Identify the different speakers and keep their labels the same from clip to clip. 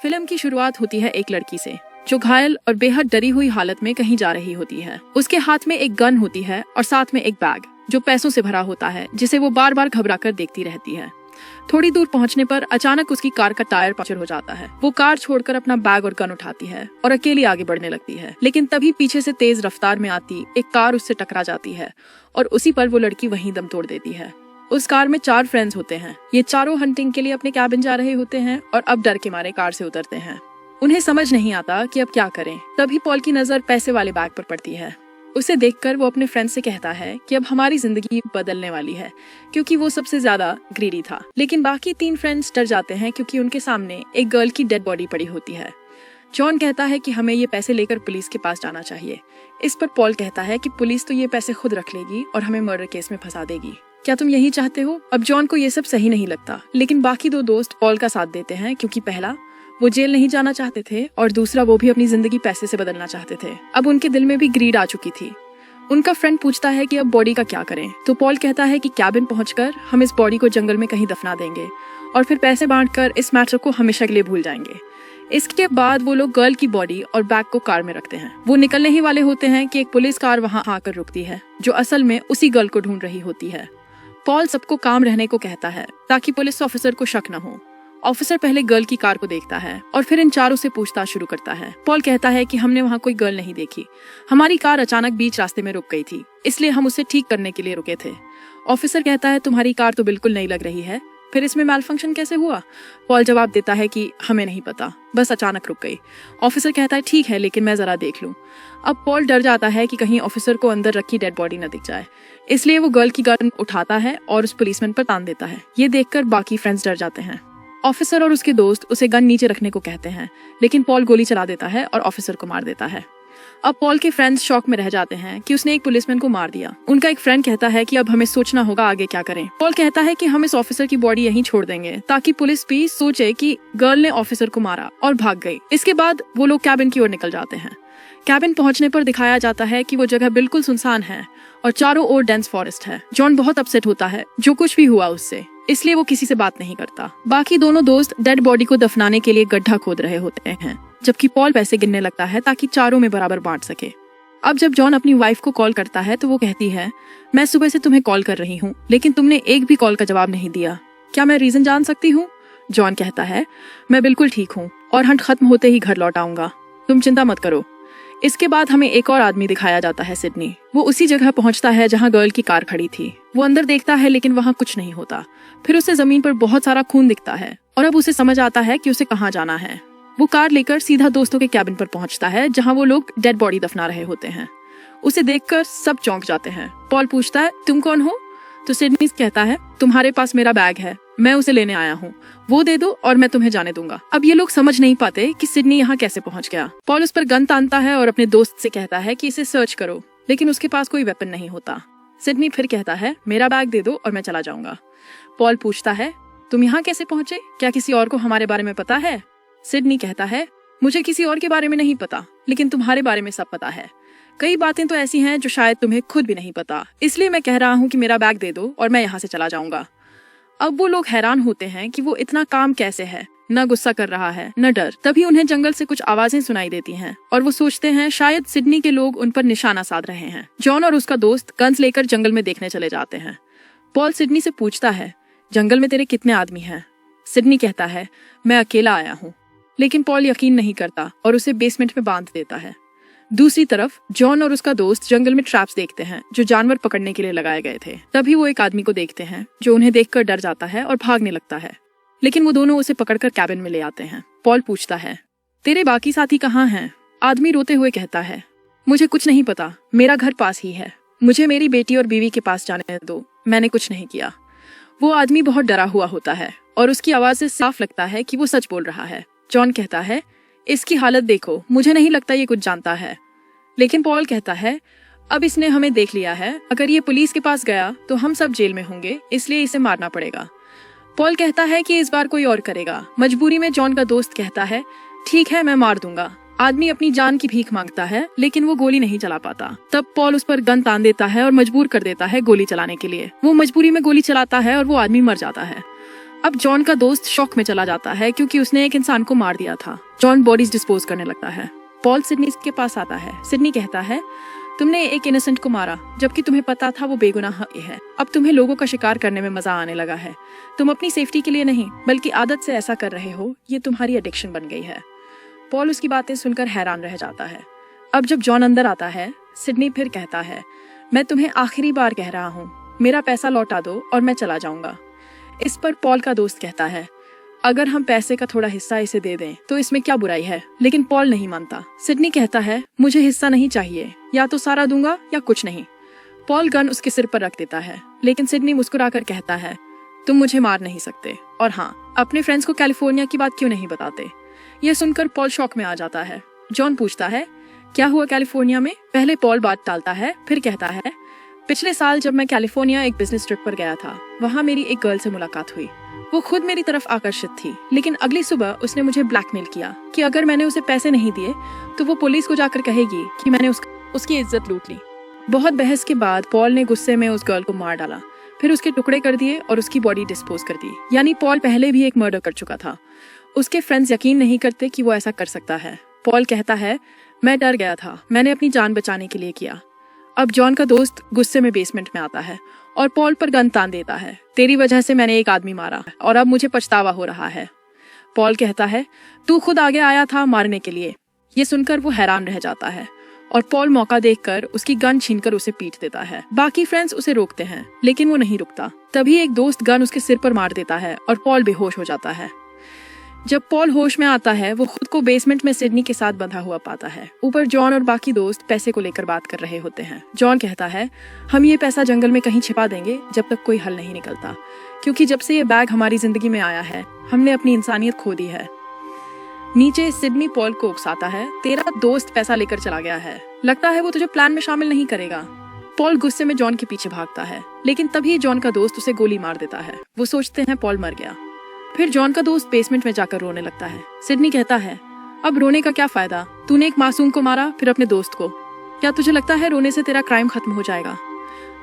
Speaker 1: Film की शुरुआत होती है एक लड़की से जो घायल और बेहद डरी हुई हालत में कहीं जा रही होती है। उसके हाथ में एक गन होती है और साथ में एक बैग जो पैसों से भरा होता है, जिसे वो बार बार घबरा कर देखती रहती है। थोड़ी दूर पहुंचने पर अचानक उसकी कार का टायर पंचर हो जाता है। वो कार छोड़कर अपना बैग और गन उठाती है और अकेली आगे बढ़ने लगती है, लेकिन तभी पीछे से तेज रफ्तार में आती एक कार उससे टकरा जाती है और उसी पर वो लड़की वहीं दम तोड़ देती है। उस कार में 4 फ्रेंड्स होते हैं। ये चारों हंटिंग के लिए अपने कैबिन जा रहे होते हैं और अब डर के मारे कार से उतरते हैं। उन्हें समझ नहीं आता कि अब क्या करें। तभी पॉल की नजर पैसे वाले बैग पर पड़ती है। उसे देखकर वो अपने फ्रेंड से कहता है कि अब हमारी जिंदगी बदलने वाली है, क्योंकि वो सबसे ज्यादा ग्रीडी था। लेकिन बाकी 3 फ्रेंड्स डर जाते हैं क्योंकि उनके सामने एक गर्ल की डेड बॉडी पड़ी होती है। जॉन कहता है कि हमें ये पैसे लेकर पुलिस के पास जाना चाहिए। इस पर पॉल कहता है कि पुलिस तो ये पैसे खुद रख लेगी और हमें मर्डर केस में फंसा देगी। क्या तुम यही चाहते हो? अब जॉन को ये सब सही नहीं लगता, लेकिन बाकी 2 दोस्त पॉल का साथ देते हैं, क्योंकि पहला वो जेल नहीं जाना चाहते थे और दूसरा वो भी अपनी जिंदगी पैसे से बदलना चाहते थे। अब उनके दिल में भी ग्रीड आ चुकी थी। उनका फ्रेंड पूछता है कि अब बॉडी का क्या करें, तो पॉल कहता है कि कैबिन पहुंचकर हम इस बॉडी को जंगल में कहीं दफना देंगे और फिर पैसे बांटकर इस मैटर को हमेशा के लिए भूल जाएंगे। इसके बाद वो लोग गर्ल की बॉडी और बैग को कार में रखते हैं। वो निकलने ही वाले होते हैं कि एक पुलिस कार वहां आकर रुकती है, जो असल में उसी गर्ल को ढूंढ रही होती है। पॉल सबको काम रहने को कहता है ताकि पुलिस ऑफिसर को शक न हो। ऑफिसर पहले गर्ल की कार को देखता है और फिर इन चारों से पूछताछ शुरू करता है। पॉल कहता है कि हमने वहाँ कोई गर्ल नहीं देखी, हमारी कार अचानक बीच रास्ते में रुक गई थी, इसलिए हम उसे ठीक करने के लिए रुके थे। ऑफिसर कहता है तुम्हारी कार तो बिल्कुल नहीं लग रही है, फिर इसमें मैलफंक्शन कैसे हुआ? पॉल जवाब देता है कि हमें नहीं पता, बस अचानक रुक गई। ऑफिसर कहता है ठीक है, लेकिन मैं जरा देख लूं। अब पॉल डर जाता है कि कहीं ऑफिसर को अंदर रखी डेड बॉडी न दिख जाए, इसलिए वो गर्ल की गन उठाता है और उस पुलिसमैन पर तान देता है। ये देखकर बाकी फ्रेंड्स डर जाते हैं। ऑफिसर और उसके दोस्त उसे गन नीचे रखने को कहते हैं, लेकिन पॉल गोली चला देता है और ऑफिसर को मार देता है। अब पॉल के फ्रेंड्स शॉक में रह जाते हैं कि उसने एक पुलिसमैन को मार दिया। उनका एक फ्रेंड कहता है कि अब हमें सोचना होगा आगे क्या करें। पॉल कहता है कि हम इस ऑफिसर की बॉडी यहीं छोड़ देंगे ताकि पुलिस भी सोचे कि गर्ल ने ऑफिसर को मारा और भाग गई। इसके बाद वो लोग कैबिन की ओर निकल जाते हैं। कैबिन पहुंचने पर दिखाया जाता है कि वो जगह बिल्कुल सुनसान है और चारों ओर डेंस फॉरेस्ट है। जॉन बहुत अपसेट होता है जो कुछ भी हुआ उससे, इसलिए वो किसी से बात नहीं करता। बाकी दोनों दोस्त डेड बॉडी को दफनाने के लिए गड्ढा खोद रहे होते हैं, जबकि पॉल पैसे गिनने लगता है ताकि चारों में बराबर बांट सके। अब जब जॉन अपनी वाइफ को कॉल करता है तो वो कहती है मैं सुबह से तुम्हें कॉल कर रही हूँ, लेकिन तुमने एक भी कॉल का जवाब नहीं दिया। क्या मैं रीजन जान सकती हूँ? जॉन कहता है मैं बिल्कुल ठीक हूँ और हंट खत्म होते ही घर लौट आऊंगा, तुम चिंता मत करो। इसके बाद हमें एक और आदमी दिखाया जाता है, सिडनी। वो उसी जगह पहुंचता है जहां गर्ल की कार खड़ी थी। वो अंदर देखता है लेकिन वहां कुछ नहीं होता। फिर उसे जमीन पर बहुत सारा खून दिखता है और अब उसे समझ आता है कि उसे कहां जाना है। वो कार लेकर सीधा दोस्तों के कैबिन पर पहुंचता है जहां वो लोग डेड बॉडी दफना रहे होते हैं। उसे देखकर सब चौंक जाते हैं। पॉल पूछता है तुम कौन हो? तो सिडनी कहता है तुम्हारे पास मेरा बैग है, मैं उसे लेने आया हूँ, वो दे दो और मैं तुम्हें जाने दूंगा। अब ये लोग समझ नहीं पाते कि सिडनी यहाँ कैसे पहुँच गया। पॉल उस पर गन तानता है और अपने दोस्त से कहता है कि इसे सर्च करो, लेकिन उसके पास कोई वेपन नहीं होता। सिडनी फिर कहता है मेरा बैग दे दो और मैं चला जाऊंगा। पॉल पूछता है तुम यहाँ कैसे पहुँचे? क्या किसी और को हमारे बारे में पता है? सिडनी कहता है मुझे किसी और के बारे में नहीं पता, लेकिन तुम्हारे बारे में सब पता है। कई बातें तो ऐसी हैं जो शायद तुम्हें खुद भी नहीं पता, इसलिए मैं कह रहा हूँ कि मेरा बैग दे दो और मैं यहाँ से चला जाऊंगा। अब वो लोग हैरान होते हैं कि वो इतना काम कैसे है, न गुस्सा कर रहा है न डर। तभी उन्हें जंगल से कुछ आवाजें सुनाई देती हैं और वो सोचते हैं शायद सिडनी के लोग उन पर निशाना साध रहे हैं। जॉन और उसका दोस्त गन्स लेकर जंगल में देखने चले जाते हैं। पॉल सिडनी से पूछता है जंगल में तेरे कितने आदमी हैं? सिडनी कहता है मैं अकेला आया हूँ, लेकिन पॉल यकीन नहीं करता और उसे बेसमेंट में बांध देता है। दूसरी तरफ जॉन और उसका दोस्त जंगल में ट्रैप्स देखते हैं जो जानवर पकड़ने के लिए लगाए गए थे। तभी वो एक आदमी को देखते हैं जो उन्हें देखकर डर जाता है और भागने लगता है, लेकिन वो दोनों उसे पकड़कर कैबिन में ले आते हैं। पॉल पूछता है तेरे बाकी साथी कहाँ हैं? आदमी रोते हुए कहता है मुझे कुछ नहीं पता, मेरा घर पास ही है, मुझे मेरी बेटी और बीवी के पास जाने दो, मैंने कुछ नहीं किया। वो आदमी बहुत डरा हुआ होता है और उसकी आवाज से साफ लगता है कि वो सच बोल रहा है। जॉन कहता है इसकी हालत देखो, मुझे नहीं लगता ये कुछ जानता है। लेकिन पॉल कहता है अब इसने हमें देख लिया है, अगर ये पुलिस के पास गया तो हम सब जेल में होंगे, इसलिए इसे मारना पड़ेगा। पॉल कहता है कि इस बार कोई और करेगा। मजबूरी में जॉन का दोस्त कहता है ठीक है मैं मार दूंगा। आदमी अपनी जान की भीख मांगता है, लेकिन वो गोली नहीं चला पाता। तब पॉल उस पर गन तान देता है और मजबूर कर देता है गोली चलाने के लिए। वो मजबूरी में गोली चलाता है और वो आदमी मर जाता है। अब जॉन का दोस्त शॉक में चला जाता है क्योंकि उसने एक इंसान को मार दिया था। जॉन बॉडीज डिस्पोज करने लगता है। पॉल सिडनी के पास आता है। सिडनी कहता है, तुमने एक इनोसेंट को मारा जबकि तुम्हें पता था वो बेगुनाह है। अब तुम्हें लोगों का शिकार करने में मजा आने लगा है। तुम अपनी सेफ्टी के लिए नहीं बल्कि आदत से ऐसा कर रहे हो। ये तुम्हारी एडिक्शन बन गई है। पॉल उसकी बातें सुनकर हैरान रह जाता है। अब जब जॉन अंदर आता है, सिडनी फिर कहता है, मैं तुम्हें आखिरी बार कह रहा हूँ, मेरा पैसा लौटा दो और मैं चला जाऊंगा। इस पर पॉल का दोस्त कहता है, अगर हम पैसे का थोड़ा हिस्सा इसे दे दें तो इसमें क्या बुराई है। लेकिन पॉल नहीं मानता। सिडनी कहता है, मुझे हिस्सा नहीं चाहिए, या तो सारा दूंगा या कुछ नहीं। पॉल गन उसके सिर पर रख देता है, लेकिन सिडनी मुस्कुराकर कहता है, तुम मुझे मार नहीं सकते, और हाँ, अपने फ्रेंड्स को कैलिफोर्निया की बात क्यों नहीं बताते। यह सुनकर पॉल शॉक में आ जाता है। जॉन पूछता है, क्या हुआ कैलिफोर्निया में। पहले पॉल बात टालता है, फिर कहता है, पिछले साल जब मैं कैलिफोर्निया एक बिजनेस ट्रिप पर गया था, वहाँ मेरी एक गर्ल से मुलाकात हुई। वो खुद मेरी तरफ आकर्षित थी, लेकिन अगली सुबह उसने मुझे ब्लैकमेल किया कि अगर मैंने उसे पैसे नहीं दिए तो वो पुलिस को जाकर कहेगी कि मैंने उसकी इज्जत लूट ली। बहुत बहस के बाद पॉल ने गुस्से में उस गर्ल को मार डाला, फिर उसके टुकड़े कर दिए और उसकी बॉडी डिस्पोज कर दी। यानी पॉल पहले भी एक मर्डर कर चुका था। उसके फ्रेंड्स यकीन नहीं करते कि वो ऐसा कर सकता है। पॉल कहता है, मैं डर गया था, मैंने अपनी जान बचाने के लिए किया। अब जॉन का दोस्त गुस्से में बेसमेंट में आता है और पॉल पर गन तान देता है, तेरी वजह से मैंने एक आदमी मारा और अब मुझे पछतावा हो रहा है। पॉल कहता है, तू खुद आगे आया था मारने के लिए। ये सुनकर वो हैरान रह जाता है और पॉल मौका देखकर उसकी गन छीनकर उसे पीट देता है। बाकी फ्रेंड्स उसे रोकते हैं, लेकिन वो नहीं रुकता। तभी एक दोस्त गन उसके सिर पर मार देता है और पॉल बेहोश हो जाता है। जब पॉल होश में आता है, वो खुद को बेसमेंट में सिडनी के साथ बंधा हुआ पाता है। ऊपर जॉन और बाकी दोस्त पैसे को लेकर बात कर रहे होते हैं। जॉन कहता है, हम ये पैसा जंगल में कहीं छिपा देंगे जब तक कोई हल नहीं निकलता, क्योंकि जब से ये बैग हमारी जिंदगी में आया है, हमने अपनी इंसानियत खो दी है। नीचे सिडनी पॉल को उकसाता है, तेरा दोस्त पैसा लेकर चला गया है, लगता है वो तुझे प्लान में शामिल नहीं करेगा। पॉल गुस्से में जॉन के पीछे भागता है, लेकिन तभी जॉन का दोस्त उसे गोली मार देता है। वो सोचते हैं पॉल मर गया। फिर जॉन का दोस्त बेसमेंट में जाकर रोने लगता है। सिडनी कहता है, अब रोने का क्या फायदा, तूने एक मासूम को मारा, फिर अपने दोस्त को। क्या तुझे लगता है रोने से तेरा क्राइम खत्म हो जाएगा।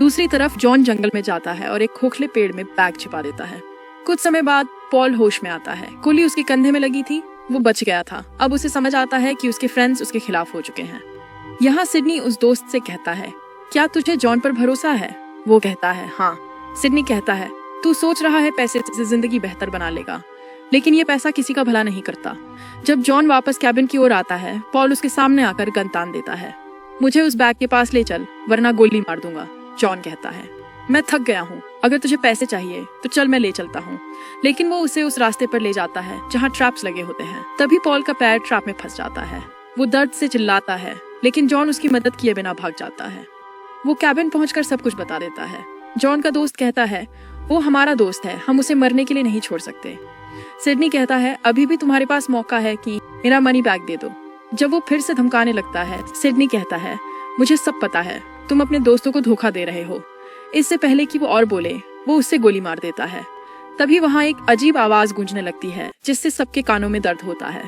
Speaker 1: दूसरी तरफ जॉन जंगल में जाता है और एक खोखले पेड़ में बैग छिपा देता है। कुछ समय बाद पॉल होश में आता है। गोली उसके कंधे में लगी थी, वो बच गया था। अब उसे समझ आता है कि उसके फ्रेंड्स उसके खिलाफ हो चुके हैं। यहाँ सिडनी उस दोस्त से कहता है, क्या तुझे जॉन पर भरोसा है। वो कहता है, हाँ। सिडनी कहता है, तू सोच रहा है पैसे से जिंदगी बेहतर बना लेगा, लेकिन ये पैसा किसी का भला नहीं करता। जब जॉन वापस कैबिन की ओर आता है, पॉल उसके सामने आकर गन तान देता है। मुझे उस बैग के पास ले चल, वरना गोली मार दूंगा। जॉन कहता है, मैं थक गया हूँ, अगर तुझे पैसे चाहिए तो चल मैं ले चलता हूँ। लेकिन वो उसे उस रास्ते पर ले जाता है जहाँ ट्रैप्स लगे होते हैं। तभी पॉल का पैर ट्रैप में फंस जाता है। वो दर्द से चिल्लाता है, लेकिन जॉन उसकी मदद किए बिना भाग जाता है। वो कैबिन पहुंचकर सब कुछ बता देता है। जॉन का दोस्त कहता है, वो हमारा दोस्त है, हम उसे मरने के लिए नहीं छोड़ सकते। सिडनी कहता है, अभी भी तुम्हारे पास मौका है कि मेरा मनी बैग दे दो। जब वो फिर से धमकाने लगता है, सिडनी कहता है, मुझे सब पता है, तुम अपने दोस्तों को धोखा दे रहे हो। इससे पहले कि वो और बोले, वो उससे गोली मार देता है। तभी वहाँ एक अजीब आवाज गूंजने लगती है, जिससे सबके कानों में दर्द होता है।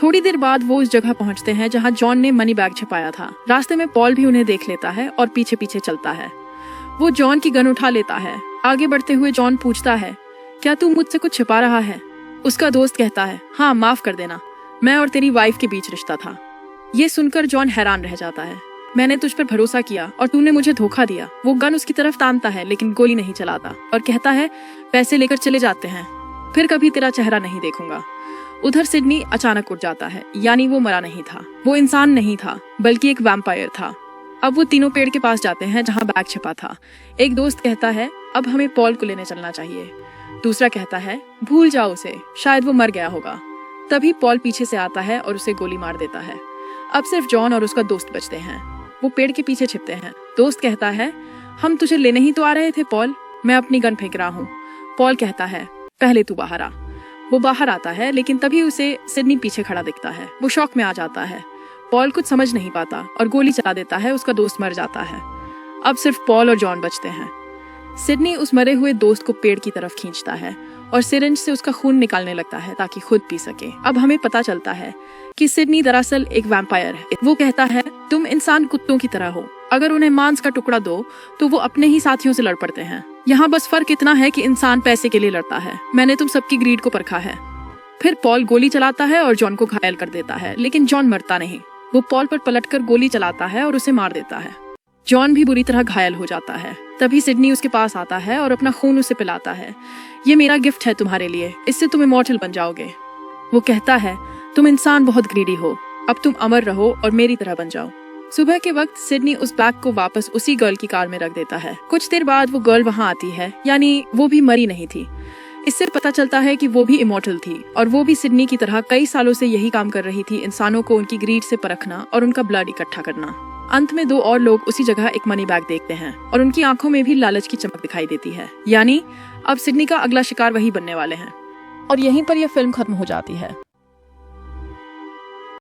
Speaker 1: थोड़ी देर बाद वो उस जगह पहुँचते हैं जहाँ जॉन ने मनी बैग छिपाया था। रास्ते में पॉल भी उन्हें देख लेता है और पीछे पीछे चलता है। वो जॉन की गन उठा लेता है। आगे बढ़ते हुए जॉन पूछता है, क्या तू मुझसे कुछ छिपा रहा है। उसका दोस्त कहता है, हाँ माफ कर देना, मैं और तेरी वाइफ के बीच रिश्ता था। ये सुनकर जॉन हैरान रह जाता है। मैंने तुझ पर भरोसा किया और तूने मुझे धोखा दिया। वो गन उसकी तरफ तानता है, लेकिन गोली नहीं चलाता और कहता है, पैसे लेकर चले जाते हैं, फिर कभी तेरा चेहरा नहीं देखूंगा। उधर सिडनी अचानक उठ जाता है, यानी वो मरा नहीं था, वो इंसान नहीं था बल्कि एक वैम्पायर था। अब वो तीनों पेड़ के पास जाते हैं जहाँ बैग छिपा था। एक दोस्त कहता है, अब हमें पॉल को लेने चलना चाहिए। दूसरा कहता है, भूल जाओ उसे, शायद वो मर गया होगा। तभी पॉल पीछे से आता है और उसे गोली मार देता है। अब सिर्फ जॉन और उसका दोस्त बचते हैं। वो पेड़ के पीछे छिपते हैं। दोस्त कहता है, हम तुझे लेने ही तो आ रहे थे पॉल, मैं अपनी गन फेंक रहा हूँ। पॉल कहता है, पहले तू बाहर आ। वो बाहर आता है, लेकिन तभी उसे सिडनी पीछे खड़ा दिखता है। वो शॉक में आ जाता है। पॉल कुछ समझ नहीं पाता और गोली चला देता है। उसका दोस्त मर जाता है। अब सिर्फ पॉल और जॉन बचते हैं। सिडनी उस मरे हुए दोस्त को पेड़ की तरफ खींचता है और सिरिंज से उसका खून निकालने लगता है ताकि खुद पी सके। अब हमें पता चलता है कि सिडनी दरअसल एक वैम्पायर है। वो कहता है, तुम इंसान कुत्तों की तरह हो, अगर उन्हें मांस का टुकड़ा दो तो वो अपने ही साथियों से लड़ पड़ते हैं। यहाँ बस फर्क इतना है कि इंसान पैसे के लिए लड़ता है। मैंने तुम सबकी ग्रीड को परखा है। फिर पॉल गोली चलाता है और जॉन को घायल कर देता है, लेकिन जॉन मरता नहीं। वो पॉल पर पलटकर गोली चलाता है और उसे मार देता है। जॉन भी बुरी तरह घायल हो जाता है। तभी सिडनी उसके पास आता है और अपना खून उसे पिलाता है। ये मेरा गिफ्ट है तुम्हारे लिए, इससे तुम इमॉर्टल बन जाओगे। वो कहता है, तुम इंसान बहुत ग्रीडी हो, अब तुम अमर रहो और मेरी तरह बन जाओ। सुबह के वक्त सिडनी उस बैग को वापस उसी गर्ल की कार में रख देता है। कुछ देर बाद वो गर्ल वहाँ आती है, यानी वो भी मरी नहीं थी। इससे पता चलता है कि वो भी इमॉर्टल थी और वो भी सिडनी की तरह कई सालों से यही काम कर रही थी, इंसानों को उनकी ग्रीड से परखना और उनका ब्लड इकट्ठा करना। अंत में 2 और लोग उसी जगह एक मनी बैग देखते हैं और उनकी आंखों में भी लालच की चमक दिखाई देती है, यानी अब सिडनी का अगला शिकार वही बनने वाले हैं। और यहीं पर यह फिल्म खत्म हो जाती है।